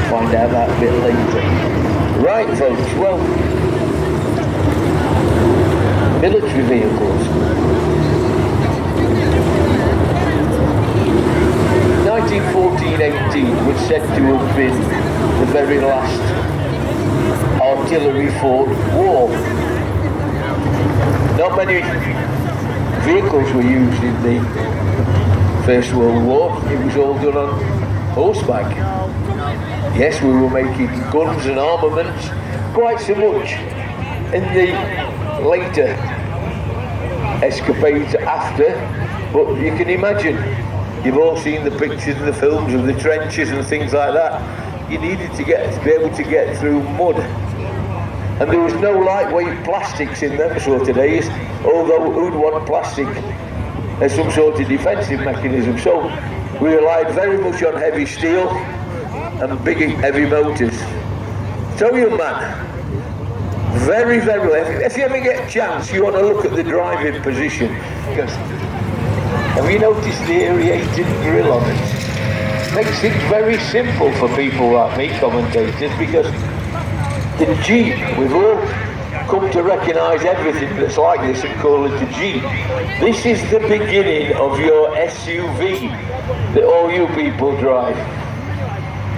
Find out that a bit later. Right, folks, well, military vehicles. 1914-18 was said to have been the very last artillery fought war. Not many vehicles were used in the First World War. It was all done on horseback. Yes, we were making guns and armaments quite so much in the later escapades after, but you can imagine, you've all seen the pictures and the films of the trenches and things like that. You needed to be able to get through mud. And there was no lightweight plastics in them sort of days, although who'd want plastic as some sort of defensive mechanism? So we relied very much on heavy steel and big heavy motors. So young man, very, very well, if you ever get a chance, you want to look at the driving position. Because have you noticed the aerated grille on it? Makes it very simple for people like me, commentators, because the Jeep, we've all come to recognise everything that's like this and call it a Jeep. This is the beginning of your SUV that all you people drive.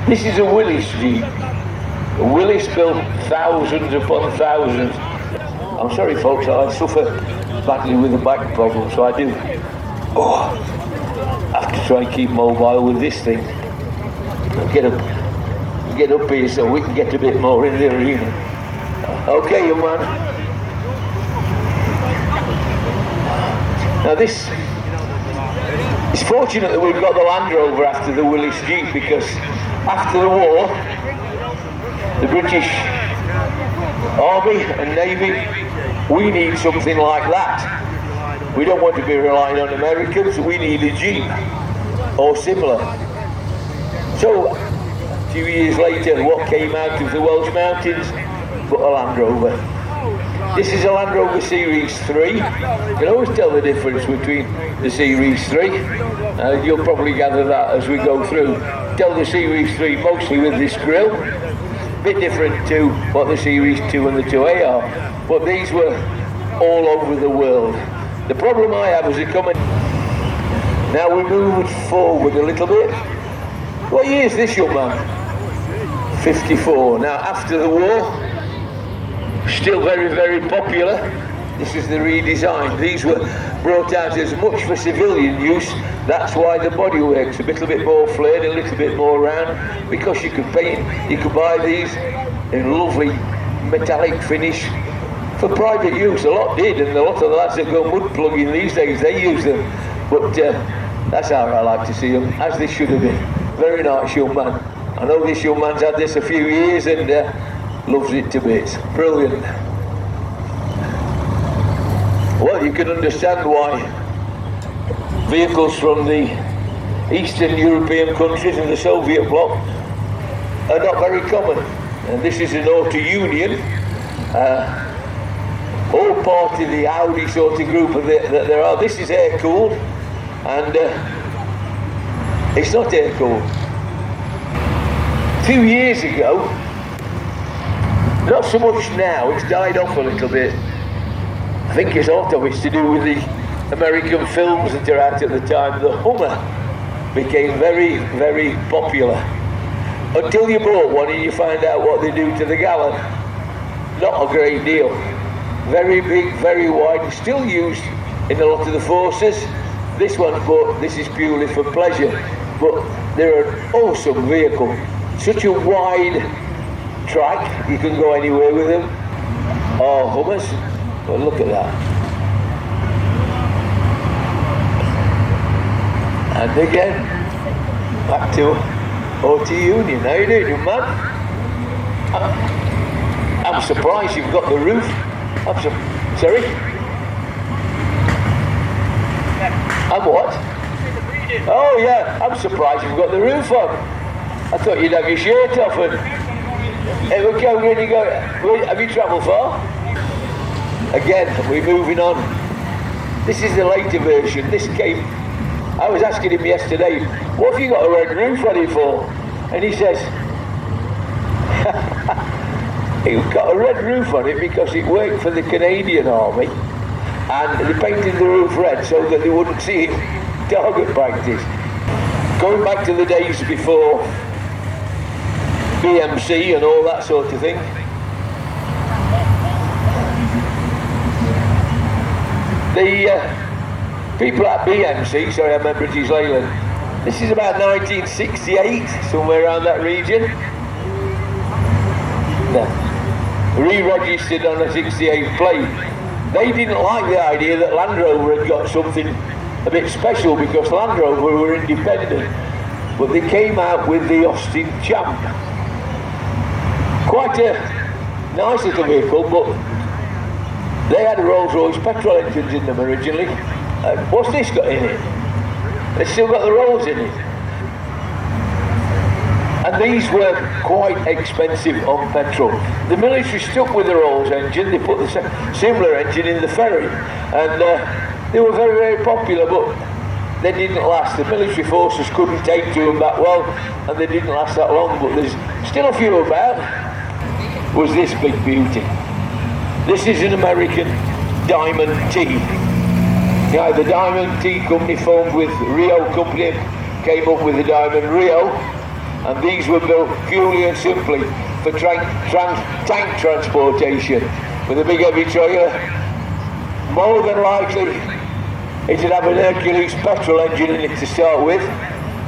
This is a Willis Jeep. Willis built thousands upon thousands. I'm sorry folks, I suffer badly with a back problem, so I do have to try and keep mobile with this thing. Get up here so we can get a bit more in the arena. Okay, young man. Now this, it's fortunate that we've got the Land Rover after the Willis Jeep, because after the war, the British Army and Navy, we need something like that. We don't want to be relying on Americans, we need a Jeep or similar. So, a few years later, what came out of the Welsh mountains but a Land Rover. This is a Land Rover Series 3. You can always tell the difference between the Series 3. You'll probably gather that as we go through. Tell the Series 3 mostly with this grille. Bit different to what the Series 2 and the 2A are. But these were all over the world. The problem I have is it coming. Now we move forward a little bit. What year is this, young man? 54. Now after the war, still very, very popular. This is the redesign. These were brought out as much for civilian use. That's why the bodywork's a little bit more flared, a little bit more round, because you could paint, you could buy these in lovely metallic finish for private use. A lot did, and a lot of the lads that go mud plugging these days, they use them. But that's how I like to see them, as they should have been. Very nice young man. I know this young man's had this a few years and loves it to bits. Brilliant. Well, you can understand why vehicles from the Eastern European countries and the Soviet bloc are not very common. And this is an Auto Union, all part of the Audi sort of group that there are. This is air-cooled, and it's not air-cooled. A few years ago, not so much now, it's died off a little bit. I think it's to do with the American films that are out at the time. The Hummer became very, very popular. Until you bought one and you find out what they do to the gallon. Not a great deal. Very big, very wide, still used in a lot of the forces. This one's bought, this is purely for pleasure. But they're an awesome vehicle. Such a wide track, you can go anywhere with them. Oh, Hummers. Well, look at that. And again, back to Auto Union. How you doing, man? I'm surprised you've got the roof. Sorry? I'm what? Oh yeah, I'm surprised you've got the roof on. I thought you'd have your shirt off and... Hey, look how good you go. Have you travelled far? Again, we're moving on. This is the later version. This came, I was asking him yesterday, what have you got a red roof on it for? And he says, It got a red roof on it because it worked for the Canadian Army, and they painted the roof red so that they wouldn't see it target practice. Going back to the days before BMC and all that sort of thing, the people at BMC, sorry I meant British Leyland, this is about 1968, somewhere around that region. Re-registered on a 68 plate. They didn't like the idea that Land Rover had got something a bit special because Land Rover were independent, but they came out with the Austin Champ. Quite a nice little vehicle, but they had Rolls-Royce petrol engines in them originally. What's this got in it? It's still got the rolls in it. And these were quite expensive on petrol. The military stuck with the Rolls engine, they put the similar engine in the Ferry, and they were very, very popular, but they didn't last. The military forces couldn't take to them that well, and they didn't last that long, but there's still a few about. Was this big beauty. This is an American Diamond T. Now, the Diamond T company formed with Rio Company, came up with the Diamond Rio, and these were built purely and simply for tank transportation with a big heavy trailer. More than likely it'd have an Hercules petrol engine in it to start with,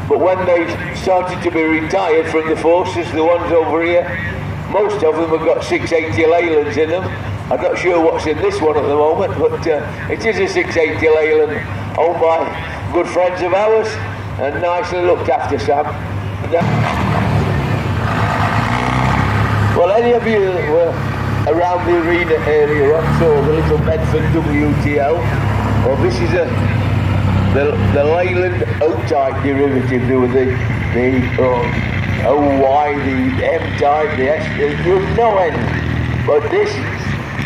but when they started to be retired from the forces, the ones over here, most of them have got 680 Leylands in them. I'm not sure what's in this one at the moment, but it is a 680 Leyland owned by good friends of ours and nicely looked after, Sam. Well, any of you that were around the arena area saw the little Bedford WTL. Well, this is the Leyland O-type derivative. There were the OY, the M-type, the S, there's no end. But this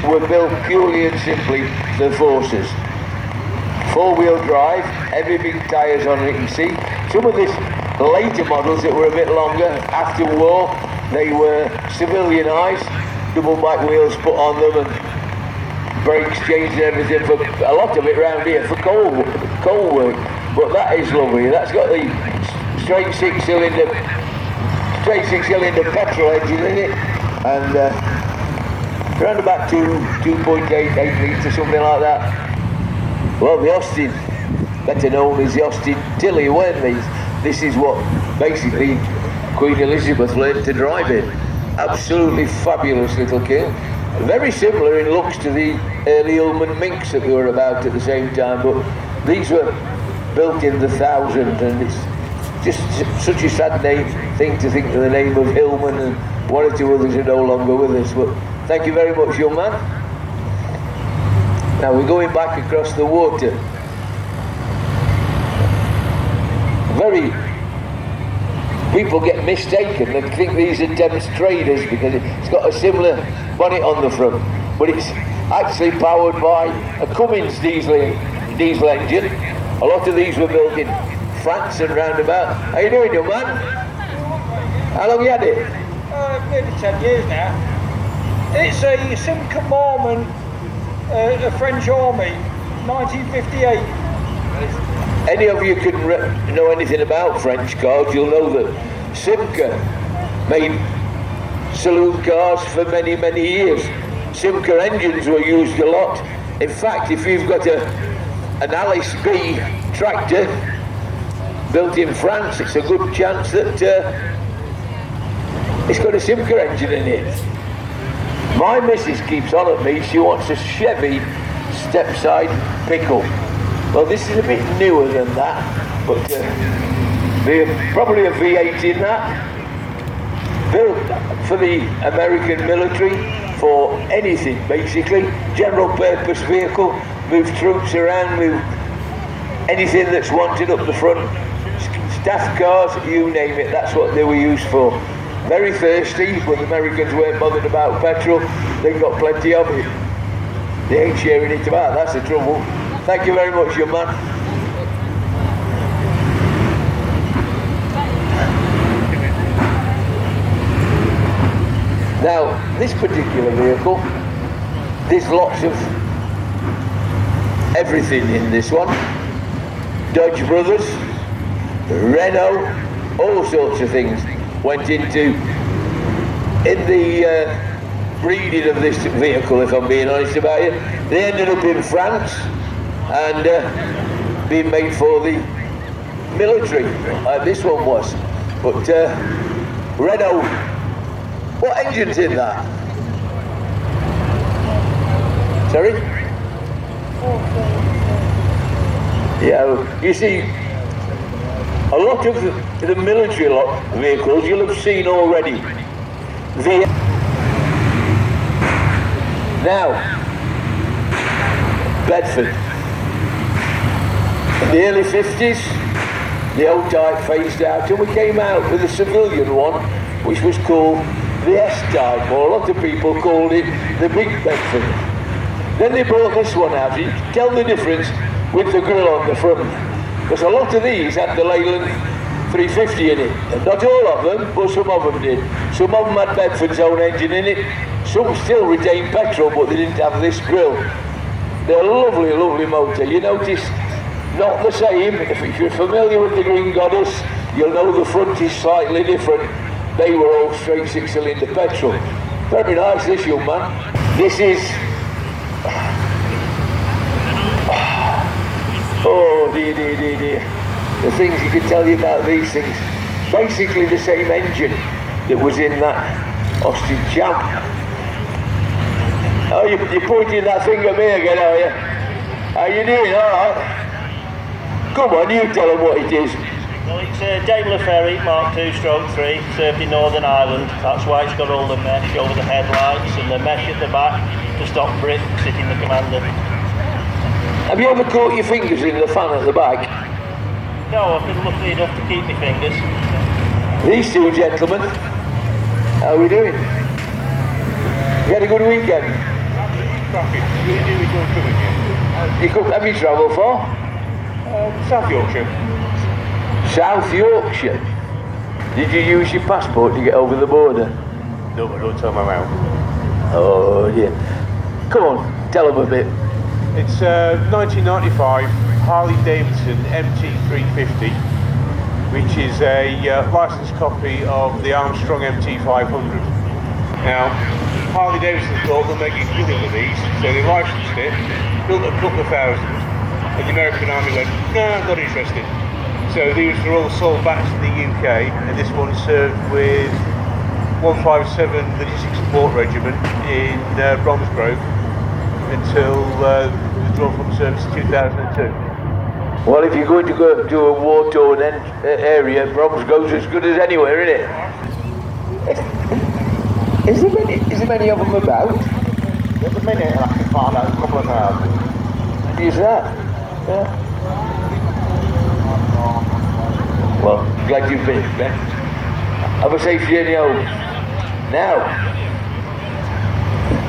were built purely and simply for the forces. Four-wheel drive, heavy big tyres on it, you see. Some of these later models that were a bit longer, after war, they were civilianised, double back wheels put on them and brakes changed and everything, for a lot of it round here for coal work. But that is lovely. That's got the straight six cylinder petrol engine in it, and around about 2.88 litres, something like that. Well, the Austin, better known as the Austin Tilly, weren't these? This is what basically Queen Elizabeth learned to drive in. Absolutely fabulous little kit. Very similar in looks to the early Ullman Minks that we were about at the same time, but these were built in the 1000s, and it's just such a sad thing to think of the name of Hillman, and one or two others are no longer with us. But thank you very much, young man. Now we're going back across the water. People get mistaken and think these are Thames Traders because it's got a similar bonnet on the front, but it's actually powered by a Cummins diesel engine. A lot of these were built in France and roundabout. How you doing, young man? How long you had it? Maybe 10 years now. It's a Simca Marmon, a French Army, 1958. Any of you can know anything about French cars, you'll know that Simca made saloon cars for many, many years. Simca engines were used a lot. In fact, if you've got an Alice B tractor built in France, it's a good chance that it's got a Simca engine in it. My missus keeps on at me, she wants a Chevy step-side pickup. Well, this is a bit newer than that, but probably a V8 in that. Built for the American military, for anything basically. General purpose vehicle, move troops around, move anything that's wanted up the front. Staff cars, you name it, that's what they were used for. Very thirsty, but the Americans weren't bothered about petrol, they got plenty of it. They ain't sharing it about, that's the trouble. Thank you very much, young man. Now, this particular vehicle, there's lots of everything in this one. Dodge Brothers, Renault, all sorts of things went into in the breeding of this vehicle, if I'm being honest about it. They ended up in France and being made for the military, like this one was. But Renault, what engine's in that? Sorry? Yeah, you see, a lot of the military vehicles you'll have seen already. Now, Bedford. In the early 50s, the old type phased out and we came out with a civilian one, which was called the S-type, or a lot of people called it the Big Bedford. Then they brought this one out. You can tell the difference with the grille on the front, because a lot of these had the Leyland 350 in it. And not all of them, but some of them did. Some of them had Bedford's own engine in it. Some still retained petrol, but they didn't have this grille. They're a lovely, lovely motor. You notice, not the same. If you're familiar with the Green Goddess, you'll know the front is slightly different. They were all straight 6-cylinder petrol. Very nice, this young man. This is... Oh dear, dear, dear, dear. The things you can tell you about these things. Basically the same engine that was in that Austin Champ. Oh, you're pointing that thing at me again, are you? How you doing? All right. Come on, you tell them what it is. Well, it's a Daimler Ferry Mark II Stroke 3, served in Northern Ireland. That's why it's got all the mesh over the headlights and the mesh at the back to stop Brit sitting the commander. Have you ever caught your fingers in the fan at the back? No, I've been lucky enough to keep my fingers. These two gentlemen, how are we doing? You had a good weekend? Have you travelled far? South Yorkshire. South Yorkshire? Did you use your passport to get over the border? No, but don't tell my mouth. Oh dear. Come on, tell them a bit. It's 1995 Harley Davidson MT350, which is a licensed copy of the Armstrong MT500. Now, Harley Davidson thought they'll make a killing of these, so they licensed it, built a couple of thousand, and the American Army went, no, not interested. So these were all sold back to the UK, and this one served with 157 Logistics Support Regiment in Bromsgrove until withdrawal from service in 2002. Well, if you're going to go to a war-torn area, Bromsgrove's as good as anywhere, isn't it? Is there many of them about? At the minute, I can find out a couple of thousand. Is that? Yeah. Well, glad you've been, Ben. Have a safe journey home. Now,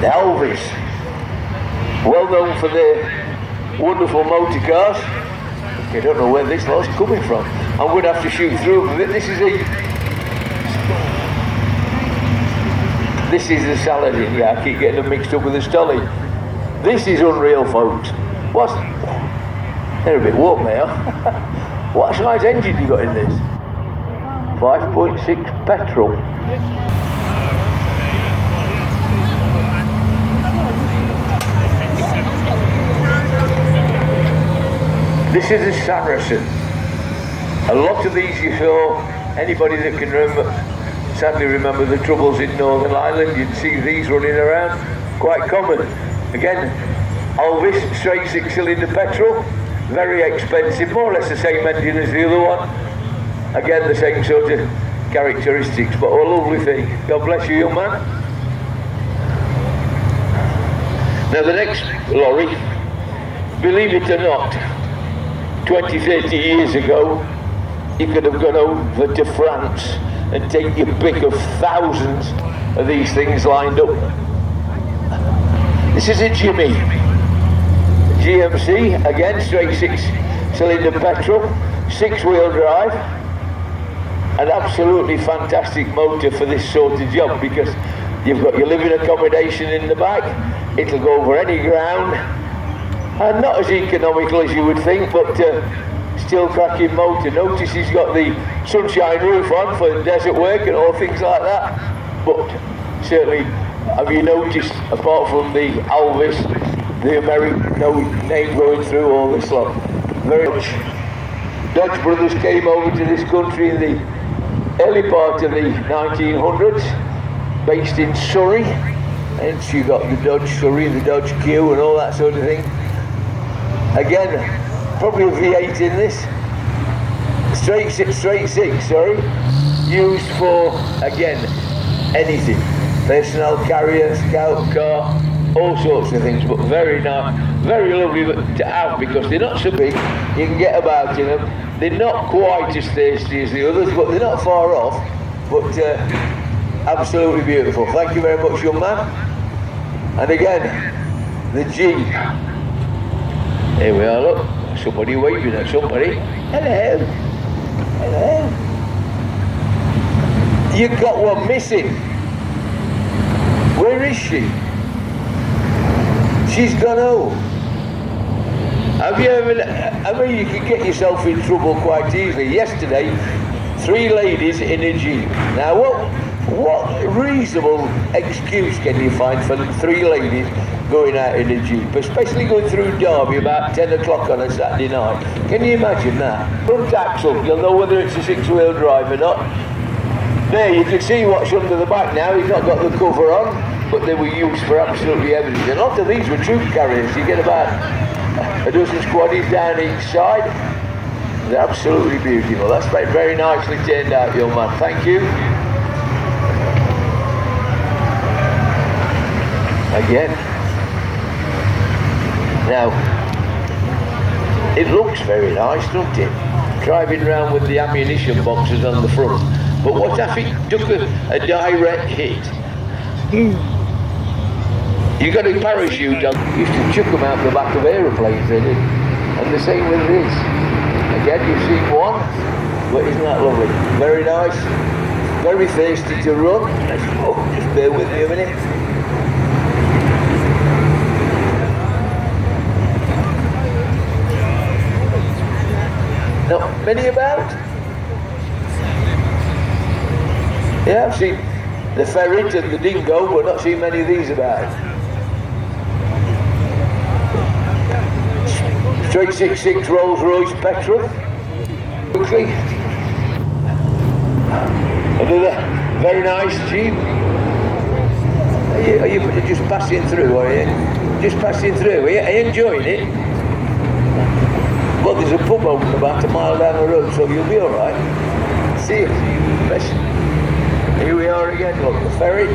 the Elvis, well known for their wonderful motor cars. I don't know where this lot's coming from. I'm going to have to shoot through them. This is the Saladin. Yeah, I keep getting them mixed up with the Stolly. This is unreal, folks. They're a bit warm now. What size engine you got in this? 5.6 petrol. This is a Saracen. A lot of these you saw, anybody that can sadly remember the troubles in Northern Ireland, you'd see these running around, quite common. Again, Elvis, straight 6-cylinder petrol, very expensive, more or less the same engine as the other one. Again, the same sort of characteristics, but a lovely thing. God bless you, young man. Now the next lorry, believe it or not, 20, 30 years ago, you could have gone over to France and take your pick of thousands of these things lined up. This is a Jimmy. GMC, again, straight 6-cylinder petrol, 6-wheel drive. An absolutely fantastic motor for this sort of job, because You've got your living accommodation in the back. It'll go over any ground. And not as economical as you would think, but still cracking motor. Notice he's got the sunshine roof on for desert work and all things like that. But certainly, have you noticed, apart from the Alvis, the American name going through all this lot? Very much. Dodge brothers came over to this country in the early part of the 1900s, based in Surrey. Hence you got the Dodge Surrey, the Dodge Q and all that sort of thing. Again, probably a V8 in this. Straight six, sorry. Used for, again, anything. Personnel carrier, scout car, all sorts of things, but very nice, very lovely to have because they're not so big, you can get about in them. They're not quite as thirsty as the others, but they're not far off, but absolutely beautiful. Thank you very much, young man. And again, the Jeep. Here we are, look, somebody waving at somebody. Hello, hello. You've got one missing. Where is she? She's gone home. Have you ever, I mean, you can get yourself in trouble quite easily. Yesterday, 3 ladies in a Jeep. Now, what reasonable excuse can you find for 3 ladies going out in a Jeep, especially going through Derby about 10 o'clock on a Saturday night? Can you imagine that? Front axle, you'll know whether it's a 6-wheel drive or not. There, you can see what's under the back now. He's not got the cover on, but they were used for absolutely everything. A lot of these were troop carriers. You get about a dozen squaddies down each side. They're absolutely beautiful. That's very, very nicely turned out, young man. Thank you. Again. Now, it looks very nice, doesn't it? Driving around with the ammunition boxes on the front. But what if it took a direct hit? You got a parachute on. Used to chuck them out the back of aeroplanes, they did. And the same with this. Again, you've seen one, but isn't that lovely? Very nice, very thirsty to run. Oh, just bear with me a minute. Not many about? Yeah, I've seen the ferret and the dingo, but not seen many of these about. Straight 6.6 Rolls Royce petrol. Quickly. Another very nice Jeep. Are you just passing through, are you? Just passing through, are you enjoying it? Well, there's a pub open about a mile down the road, so you'll be alright. See you. Here we are again, look, the ferry.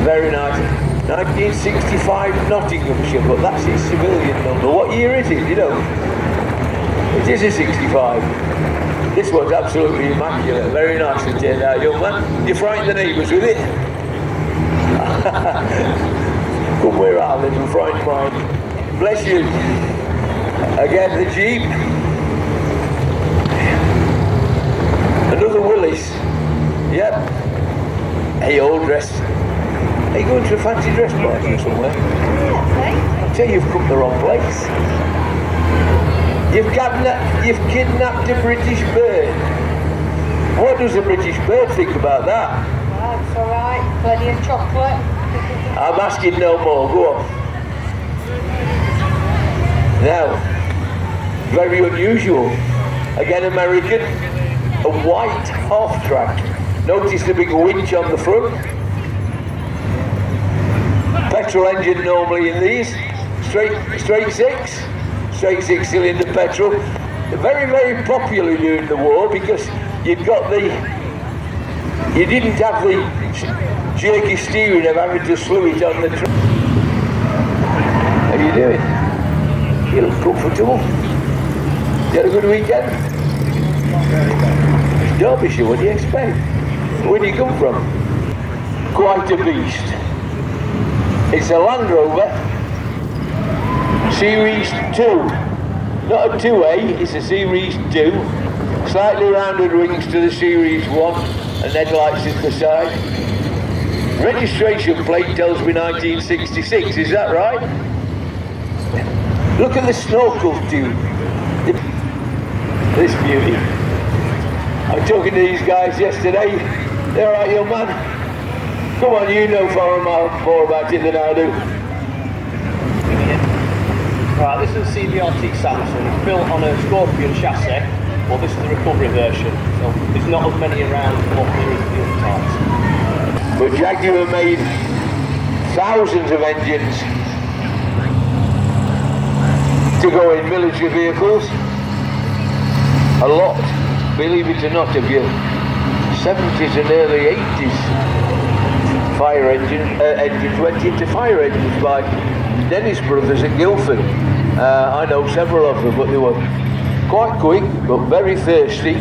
Very nice. 1965 Nottinghamshire, but that's its civilian number. What year is it, you know? It is a 65. This one's absolutely immaculate. Very nicely turned out, young man. You frighten the neighbours with it? Come where I live and frighten mine. Bless you. Again, the Jeep. Another Willis. Yep. Hey, old dress. Are you going to a fancy dress party or somewhere? Yeah, I tell you, you've come to the wrong place. You've kidnapped a British bird. What does a British bird think about that? Well, it's alright. Plenty of chocolate. I'm asking no more. Go on. Now, very unusual. Again, American. A white half-track. Notice the big winch on the front. Petrol engine normally in these. Straight 6 cylinder petrol. Very, very popular during the war because you didn't have the jerky steering of having to slew it on the truck. How are you doing? You look comfortable. You had a good weekend? Derbyshire, what do you expect? Where do you come from? Quite a beast. It's a Land Rover Series 2. Not a 2A, it's a Series 2. Slightly rounded wings to the Series 1 and headlights at the side. Registration plate tells me 1966, is that right? Look at the snorkel tube. This beauty. I was talking to these guys yesterday. They're right, young man. Come on, you know far more about it than I do. Right, this is a CBRT Samsung. It's built on a Scorpion chassis. Well, this is the recovery version, so there's not as many around as what there is the other types. But Jaguar made thousands of engines to go in military vehicles. A lot, believe it or not, of your 70s and early 80s fire engines went into fire engines by Dennis Brothers at Guildford. I know several of them, but they were quite quick but very thirsty.